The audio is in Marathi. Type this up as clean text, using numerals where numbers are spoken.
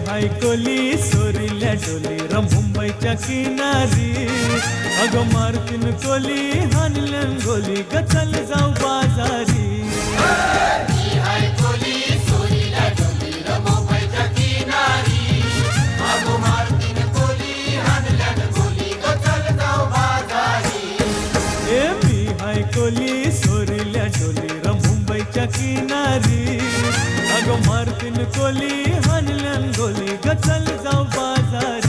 हाय कोली सोरील्या डोली र मुंबईच्या किनारी अगं मारतीन कोली हानल्यान गोली ग चल जाऊ बाजारी कोली सोरील्या डोली र मुंबईच्या किनारी अगं मारतीन कोली हानल्यान गोली ग चल जाऊ बाजारी